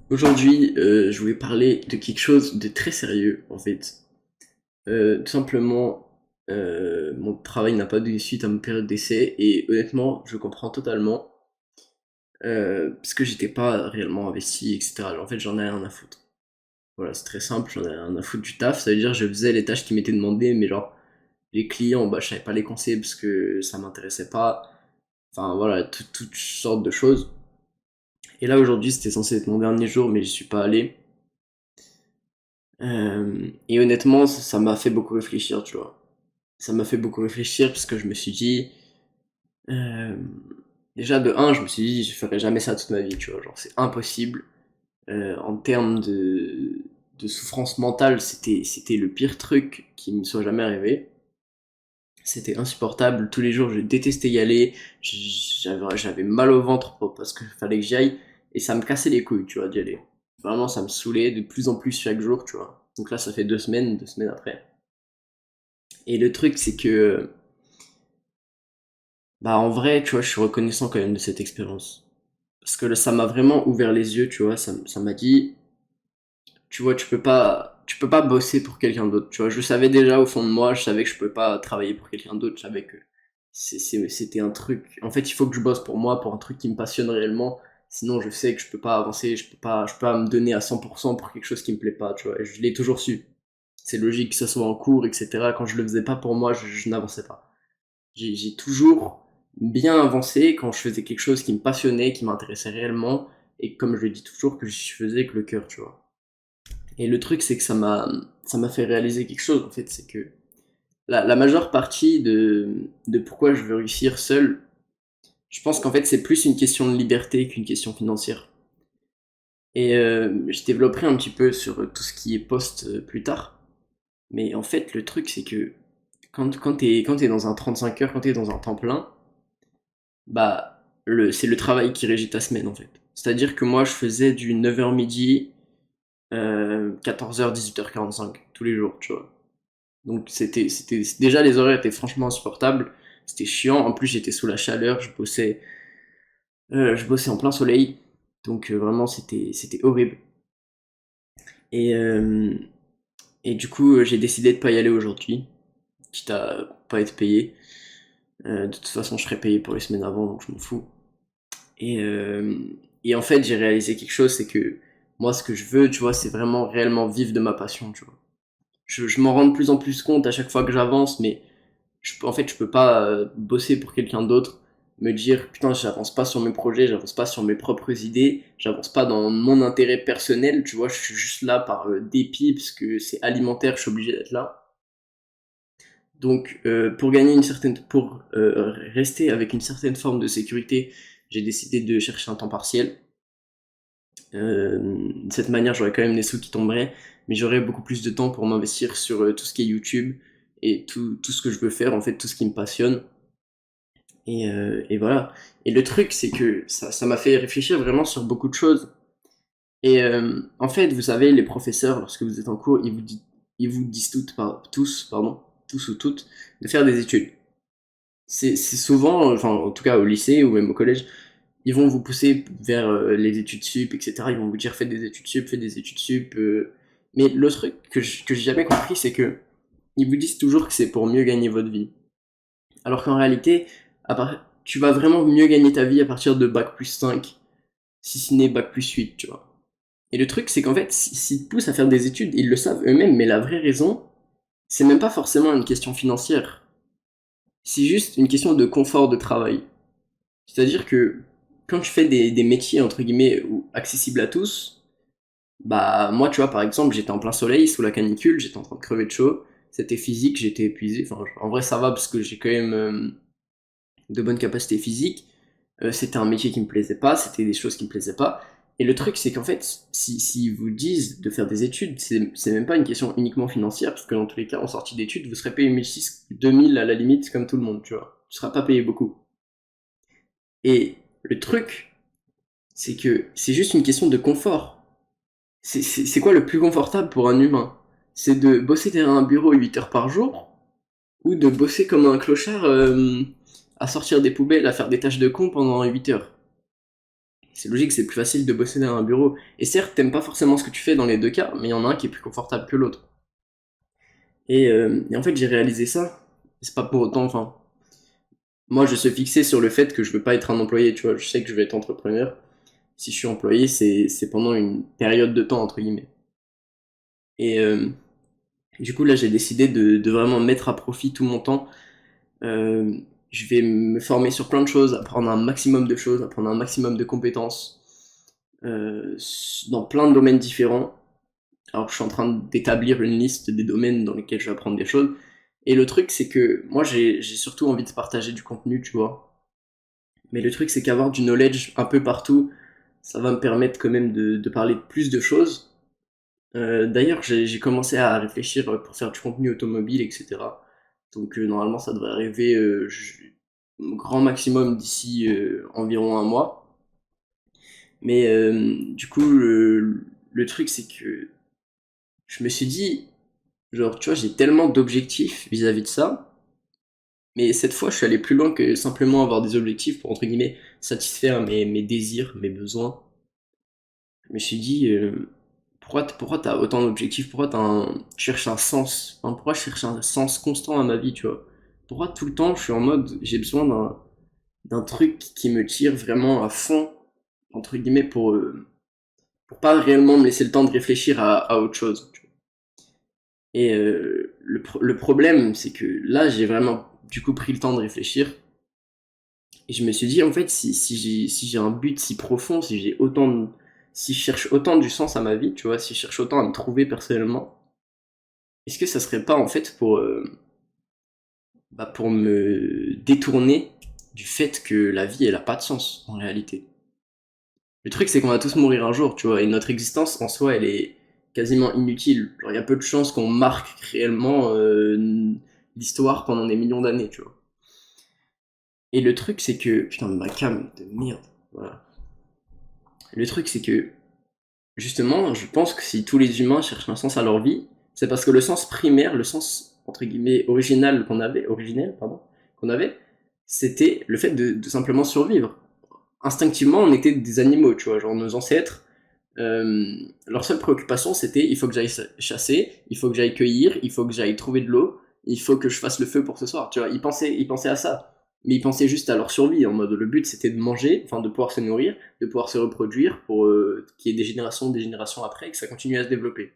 Aujourd'hui, je voulais parler de quelque chose de très sérieux, en fait. Tout simplement, mon travail n'a pas donné suite à ma période d'essai, et honnêtement, je comprends totalement, parce que j'étais pas réellement investi, etc. En fait, j'en ai rien à foutre. Voilà, c'est très simple, j'en ai rien à foutre du taf, ça veut dire que je faisais les tâches qui m'étaient demandées, mais genre, les clients, bah, je savais pas les conseiller parce que ça m'intéressait pas. Enfin, voilà, toutes sortes de choses. Et là, aujourd'hui, c'était censé être mon dernier jour, mais j'y suis pas allé. Et honnêtement, ça m'a fait beaucoup réfléchir, tu vois. Ça m'a fait beaucoup réfléchir parce que je me suis dit, euh, déjà de un, je me suis dit, je ferai jamais ça toute ma vie, tu vois. Genre, c'est impossible. En termes de souffrance mentale, c'était le pire truc qui me soit jamais arrivé. C'était insupportable. Tous les jours, je détestais y aller. J'avais mal au ventre parce qu'il fallait que j'y aille. Et ça me cassait les couilles, tu vois, d'y aller. Vraiment, ça me saoulait de plus en plus chaque jour, tu vois. Donc là, ça fait 2 semaines, 2 semaines après. Et le truc, c'est que, bah, en vrai, tu vois, je suis reconnaissant quand même de cette expérience. Parce que ça m'a vraiment ouvert les yeux, tu vois, ça m'a dit, tu vois, tu peux pas bosser pour quelqu'un d'autre, tu vois. Je savais déjà au fond de moi, je savais que je pouvais pas travailler pour quelqu'un d'autre, je savais que c'était un truc. En fait, il faut que je bosse pour moi, pour un truc qui me passionne réellement. Sinon, je sais que je peux pas avancer, je peux pas me donner à 100% pour quelque chose qui me plaît pas, tu vois. Et je l'ai toujours su. C'est logique que ça soit en cours, etc. Quand je le faisais pas pour moi, je n'avançais pas. J'ai toujours bien avancé quand je faisais quelque chose qui me passionnait, qui m'intéressait réellement, et comme je le dis toujours, que je faisais avec le cœur, tu vois. Et le truc, c'est que ça m'a fait réaliser quelque chose, en fait, c'est que la majeure partie de pourquoi je veux réussir seul, je pense qu'en fait, c'est plus une question de liberté qu'une question financière. Et je développerai un petit peu sur tout ce qui est post plus tard. Mais en fait, le truc, c'est que quand t'es dans un 35 heures, quand t'es dans un temps plein, bah, c'est le travail qui régit ta semaine, en fait. C'est-à-dire que moi, je faisais du 9h midi, 14h, 18h45, tous les jours, tu vois. Donc déjà les horaires étaient franchement insupportables, c'était chiant. En plus j'étais sous la chaleur, je bossais en plein soleil, donc vraiment c'était horrible. Et et du coup j'ai décidé de pas y aller aujourd'hui, quitte à pas être payé. De toute façon je serais payé pour les semaines avant, donc je m'en fous. Et et en fait j'ai réalisé quelque chose, c'est que moi ce que je veux, tu vois, c'est vraiment réellement vivre de ma passion, tu vois. Je m'en rends de plus en plus compte à chaque fois que j'avance, mais en fait, je peux pas bosser pour quelqu'un d'autre, me dire putain, j'avance pas sur mes projets, j'avance pas sur mes propres idées, j'avance pas dans mon intérêt personnel, tu vois, je suis juste là par dépit parce que c'est alimentaire, je suis obligé d'être là. Donc, pour rester avec une certaine forme de sécurité, j'ai décidé de chercher un temps partiel. De cette manière, j'aurais quand même des sous qui tomberaient, mais j'aurais beaucoup plus de temps pour m'investir sur tout ce qui est YouTube et tout ce que je veux faire, en fait, tout ce qui me passionne. Et voilà. Et le truc, c'est que ça m'a fait réfléchir vraiment sur beaucoup de choses. Et en fait, vous savez, les professeurs, lorsque vous êtes en cours, ils vous disent tous ou toutes, de faire des études. C'est souvent, enfin, en tout cas au lycée ou même au collège, ils vont vous pousser vers les études sup, etc. Ils vont vous dire faites des études sup, faites des études sup. Mais le truc que j'ai jamais compris, c'est que ils vous disent toujours que c'est pour mieux gagner votre vie. Alors qu'en réalité, tu vas vraiment mieux gagner ta vie à partir de bac+5, si ce n'est bac+8, tu vois. Et le truc, c'est qu'en fait, s'ils te poussent à faire des études, ils le savent eux-mêmes, mais la vraie raison, c'est même pas forcément une question financière. C'est juste une question de confort de travail. C'est-à-dire que quand tu fais des métiers, entre guillemets, accessibles à tous, bah moi, tu vois, par exemple, j'étais en plein soleil, sous la canicule, j'étais en train de crever de chaud, c'était physique, j'étais épuisé. Enfin, en vrai, ça va parce que j'ai quand même de bonnes capacités physiques. C'était un métier qui me plaisait pas, c'était des choses qui me plaisaient pas. Et le truc, c'est qu'en fait, si vous disent de faire des études, c'est même pas une question uniquement financière, parce que dans tous les cas, en sortie d'études, vous serez payé 1006, 2000 à la limite, comme tout le monde, tu vois. Tu seras pas payé beaucoup. Et le truc, c'est que c'est juste une question de confort. C'est quoi le plus confortable pour un humain? C'est de bosser derrière un bureau 8 heures par jour, ou de bosser comme un clochard à sortir des poubelles, à faire des tâches de con pendant 8 heures. C'est logique, c'est plus facile de bosser dans un bureau. Et certes, t'aimes pas forcément ce que tu fais dans les deux cas, mais il y en a un qui est plus confortable que l'autre. Et en fait, j'ai réalisé ça. C'est pas pour autant, enfin, moi, je suis fixé sur le fait que je veux pas être un employé, tu vois. Je sais que je vais être entrepreneur. Si je suis employé, c'est pendant une période de temps, entre guillemets. Et du coup, là, j'ai décidé de vraiment mettre à profit tout mon temps. Euh, je vais me former sur plein de choses, apprendre un maximum de choses, apprendre un maximum de compétences dans plein de domaines différents. Alors, je suis en train d'établir une liste des domaines dans lesquels je vais apprendre des choses. Et le truc, c'est que moi, j'ai surtout envie de partager du contenu, tu vois. Mais le truc, c'est qu'avoir du knowledge un peu partout, ça va me permettre quand même de parler de plus de choses. D'ailleurs, j'ai commencé à réfléchir pour faire du contenu automobile, etc. Donc normalement, ça devrait arriver au grand maximum d'ici environ un mois. Mais du coup, le truc, c'est que je me suis dit, genre, tu vois, j'ai tellement d'objectifs vis-à-vis de ça, mais cette fois, je suis allé plus loin que simplement avoir des objectifs pour, entre guillemets, satisfaire mes désirs, mes besoins. Je me suis dit, pourquoi t'as autant d'objectifs? Pourquoi tu cherches un sens? Enfin, pourquoi je cherche un sens constant à ma vie, tu vois? Pourquoi tout le temps je suis en mode, j'ai besoin d'un truc qui me tire vraiment à fond, entre guillemets, pour pas réellement me laisser le temps de réfléchir à autre chose. Tu vois. Et le problème, c'est que là, j'ai vraiment, du coup, pris le temps de réfléchir. Et je me suis dit, en fait, si j'ai un but si profond, si je cherche autant du sens à ma vie, tu vois, si je cherche autant à me trouver personnellement, est-ce que ça serait pas, en fait, pour me détourner du fait que la vie, elle a pas de sens, en réalité. Le truc, c'est qu'on va tous mourir un jour, tu vois, et notre existence, en soi, elle est quasiment inutile. Genre, il y a peu de chances qu'on marque réellement l'histoire pendant des millions d'années, tu vois. Et le truc, c'est que... Putain, ma cam de merde. Voilà. Le truc, c'est que justement, je pense que si tous les humains cherchent un sens à leur vie, c'est parce que le sens primaire, le sens entre guillemets originel, pardon, qu'on avait, c'était le fait de simplement survivre. Instinctivement, on était des animaux, tu vois, genre nos ancêtres, leur seule préoccupation c'était il faut que j'aille chasser, il faut que j'aille cueillir, il faut que j'aille trouver de l'eau, il faut que je fasse le feu pour ce soir, tu vois, ils pensaient à ça. Mais ils pensaient juste à leur survie, en mode le but c'était de manger, enfin de pouvoir se nourrir, de pouvoir se reproduire pour qu'il y ait des générations après, et que ça continue à se développer.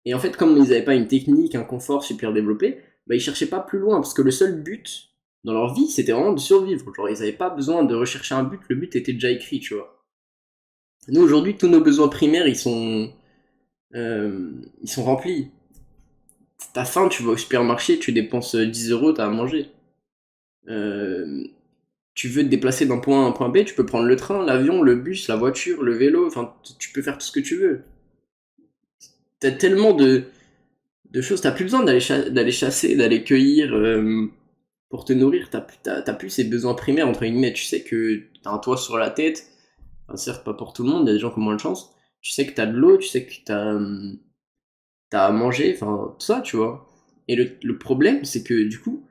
Et en fait, comme ils n'avaient pas une technique, un confort super développé, bah, ils cherchaient pas plus loin, parce que le seul but dans leur vie, c'était vraiment de survivre. Genre, ils n'avaient pas besoin de rechercher un but, le but était déjà écrit, tu vois. Nous, aujourd'hui, tous nos besoins primaires, ils sont remplis. T'as faim, tu vas au supermarché, tu dépenses 10 euros, t'as à manger. Euh, Tu veux te déplacer d'un point A à un point B, tu peux prendre le train, l'avion, le bus, la voiture, le vélo, enfin, tu peux faire tout ce que tu veux. T'as tellement de choses, t'as plus besoin d'aller chasser, d'aller cueillir pour te nourrir, t'as plus ces besoins primaires, entre guillemets, tu sais que t'as un toit sur la tête, enfin, certes pas pour tout le monde, il y a des gens qui ont moins de chance, tu sais que t'as de l'eau, tu sais que t'as à manger, enfin, tout ça, tu vois. Et le problème, c'est que du coup,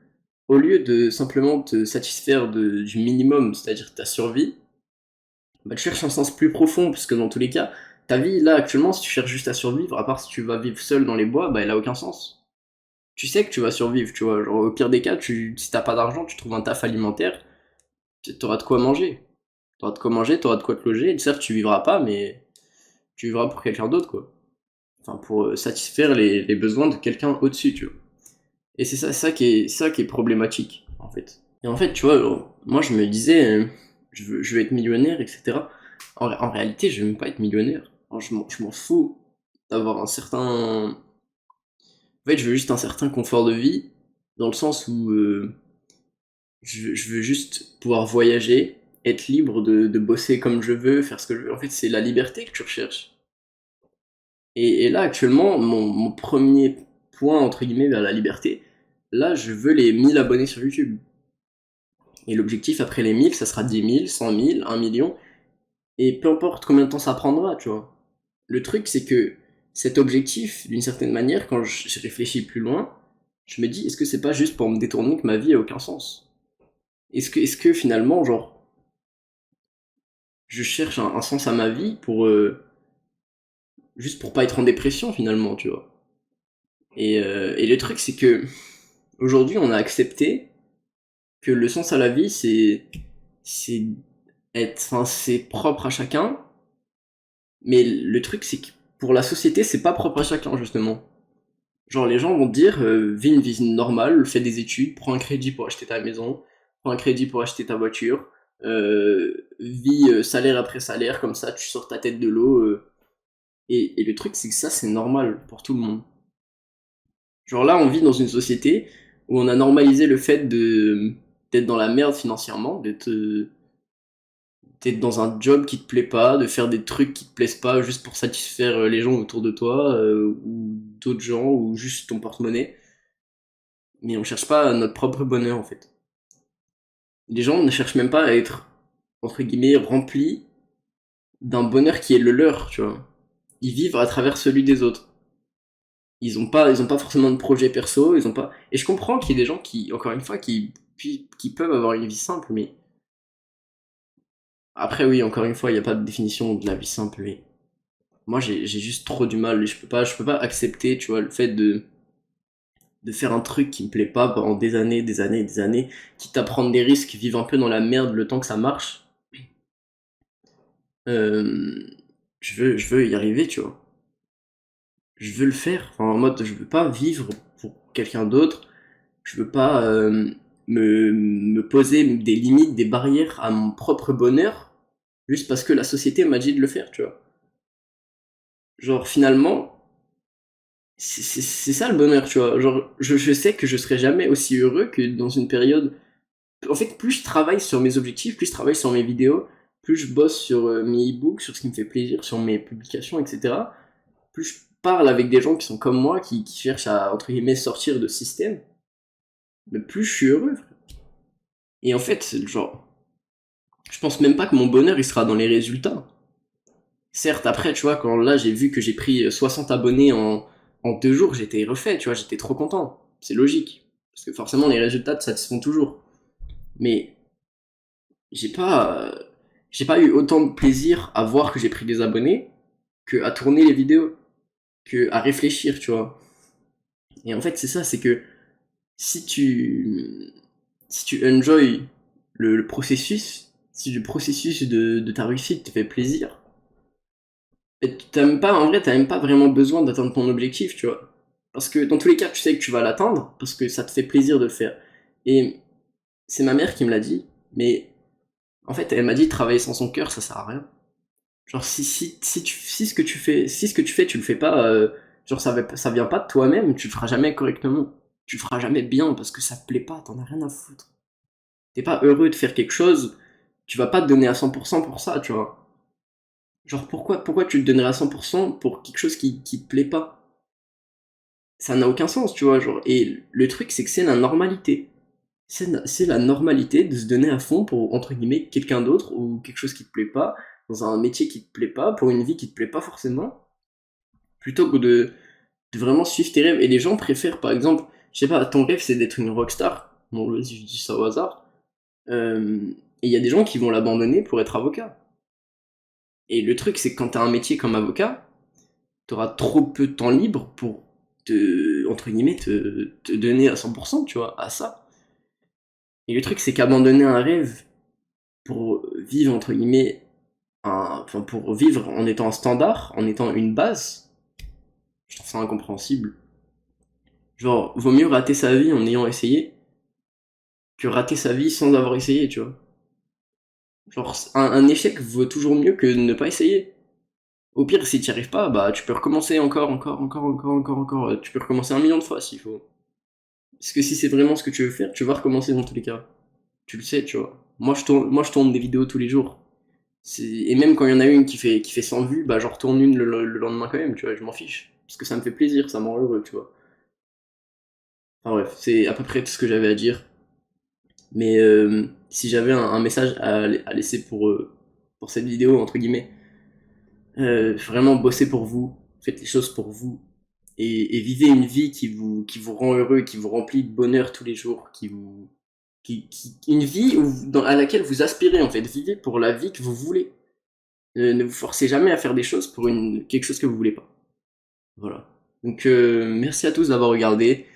au lieu de simplement te satisfaire du minimum, c'est-à-dire ta survie, bah, tu cherches un sens plus profond, parce que dans tous les cas, ta vie, là, actuellement, si tu cherches juste à survivre, à part si tu vas vivre seul dans les bois, bah, elle a aucun sens. Tu sais que tu vas survivre, tu vois. Genre, au pire des cas, si t'as pas d'argent, tu trouves un taf alimentaire, t'auras de quoi manger. T'auras de quoi manger, t'auras de quoi te loger. Et certes, tu vivras pas, mais tu vivras pour quelqu'un d'autre, quoi. Enfin, pour satisfaire les besoins de quelqu'un au-dessus, tu vois. Et c'est ça qui est problématique, en fait. Et en fait, tu vois, moi, je me disais, je veux être millionnaire, etc. En réalité, je veux même pas être millionnaire. Alors, je m'en fous d'avoir un certain... En fait, je veux juste un certain confort de vie, dans le sens où je veux juste pouvoir voyager, être libre de bosser comme je veux, faire ce que je veux. En fait, c'est la liberté que tu recherches. Et là, actuellement, mon premier point, entre guillemets, vers la liberté, là, je veux les 1000 abonnés sur YouTube. Et l'objectif après les 1000, ça sera 10 000, 100 000, 1 million. Et peu importe combien de temps ça prendra, tu vois. Le truc, c'est que cet objectif, d'une certaine manière, quand je réfléchis plus loin, je me dis, est-ce que c'est pas juste pour me détourner que ma vie a aucun sens? Est-ce que finalement, genre, je cherche un sens à ma vie pour juste pour pas être en dépression finalement, tu vois. Et le truc c'est que aujourd'hui on a accepté que le sens à la vie c'est enfin c'est propre à chacun, mais le truc c'est que pour la société c'est pas propre à chacun justement. Genre les gens vont te dire vis une vie normale, fais des études, prends un crédit pour acheter ta maison, prends un crédit pour acheter ta voiture, vis salaire après salaire, comme ça tu sors ta tête de l'eau. Et le truc c'est que ça c'est normal pour tout le monde. Genre là on vit dans une société où on a normalisé le fait d'être dans la merde financièrement, d'être dans un job qui te plaît pas, de faire des trucs qui te plaisent pas juste pour satisfaire les gens autour de toi, ou d'autres gens, ou juste ton porte-monnaie. Mais on cherche pas notre propre bonheur en fait. Les gens ne cherchent même pas à être, entre guillemets, remplis d'un bonheur qui est le leur, tu vois. Ils vivent à travers celui des autres. Ils ont pas forcément de projet perso, ils ont pas. Et je comprends qu'il y ait des gens qui, encore une fois, qui peuvent avoir une vie simple, mais après oui, encore une fois, il n'y a pas de définition de la vie simple, mais moi j'ai juste trop du mal. Je peux pas accepter, tu vois, le fait de faire un truc qui me plaît pas pendant des années, des années, des années, quitte à prendre des risques, vivre un peu dans la merde le temps que ça marche. Euh, je veux y arriver, tu vois. Je veux le faire. Enfin, en mode, je veux pas vivre pour quelqu'un d'autre. Je veux pas me poser des limites, des barrières à mon propre bonheur, juste parce que la société m'a dit de le faire, tu vois. Genre, finalement, c'est ça le bonheur, tu vois. Genre, je sais que je serai jamais aussi heureux que dans une période. En fait, plus je travaille sur mes objectifs, plus je travaille sur mes vidéos, plus je bosse sur mes e-books, sur ce qui me fait plaisir, sur mes publications, etc. Plus je parle avec des gens qui sont comme moi, qui cherchent à, entre guillemets, sortir de ce système, mais plus je suis heureux. Et en fait, genre, je pense même pas que mon bonheur, il sera dans les résultats. Certes, après, tu vois, quand là, j'ai vu que j'ai pris 60 abonnés en 2 jours, j'étais refait, tu vois, j'étais trop content. C'est logique. Parce que forcément, les résultats te satisfont toujours. Mais j'ai pas, j'ai pas eu autant de plaisir à voir que j'ai pris des abonnés que à tourner les vidéos, que à réfléchir, tu vois. Et en fait, c'est ça, c'est que si tu, si tu enjoy le processus, si le processus de ta réussite te fait plaisir, et t'as même pas, en vrai, t'as même pas vraiment besoin d'atteindre ton objectif, tu vois. Parce que dans tous les cas, tu sais que tu vas l'atteindre, parce que ça te fait plaisir de le faire. Et c'est ma mère qui me l'a dit, mais en fait, elle m'a dit travailler sans son cœur, ça sert à rien. Genre, si ce que tu fais, tu le fais pas, genre, ça vient pas de toi-même, tu le feras jamais correctement. Tu le feras jamais bien, parce que ça te plaît pas, t'en as rien à foutre. T'es pas heureux de faire quelque chose, tu vas pas te donner à 100% pour ça, tu vois. Genre, pourquoi tu te donnerais à 100% pour quelque chose qui te plaît pas? Ça n'a aucun sens, tu vois, genre. Et le truc, c'est que c'est la normalité. C'est la normalité de se donner à fond pour, entre guillemets, quelqu'un d'autre ou quelque chose qui te plaît pas, dans un métier qui te plaît pas, pour une vie qui te plaît pas forcément, plutôt que de vraiment suivre tes rêves. Et les gens préfèrent, par exemple, je sais pas, ton rêve c'est d'être une rockstar. Bon, vas-y, je dis ça au hasard. Et il y a des gens qui vont l'abandonner pour être avocat. Et le truc, c'est que quand t'as un métier comme avocat, t'auras trop peu de temps libre pour entre guillemets, te donner à 100%, tu vois, à ça. Et le truc, c'est qu'abandonner un rêve pour vivre, entre guillemets, enfin, pour vivre en étant un standard, en étant une base, je trouve ça incompréhensible. Genre, vaut mieux rater sa vie en ayant essayé que rater sa vie sans avoir essayé, tu vois. Genre, un échec vaut toujours mieux que de ne pas essayer. Au pire, si t'y arrives pas, bah tu peux recommencer encore. Tu peux recommencer 1 million de fois s'il faut. Parce que si c'est vraiment ce que tu veux faire, tu vas recommencer dans tous les cas. Tu le sais, tu vois. Moi, je tourne des vidéos tous les jours. Et même quand il y en a une qui fait 100 vues, bah j'en retourne une le lendemain quand même, tu vois, je m'en fiche. Parce que ça me fait plaisir, ça me rend heureux, tu vois. Enfin bref, c'est à peu près tout ce que j'avais à dire. Mais si j'avais un message à laisser pour cette vidéo, entre guillemets, vraiment bossez pour vous, faites les choses pour vous, et vivez une vie qui vous rend heureux, qui vous remplit de bonheur tous les jours, une vie à laquelle vous aspirez en fait, vivez pour la vie que vous voulez. Ne vous forcez jamais à faire des choses pour quelque chose que vous voulez pas. Voilà. Donc merci à tous d'avoir regardé.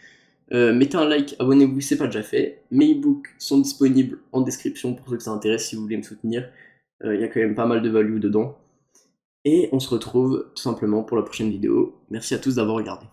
Mettez un like, abonnez-vous si c'est pas déjà fait. Mes e-books sont disponibles en description pour ceux que ça intéresse si vous voulez me soutenir. Il y a quand même pas mal de value dedans. Et on se retrouve tout simplement pour la prochaine vidéo. Merci à tous d'avoir regardé.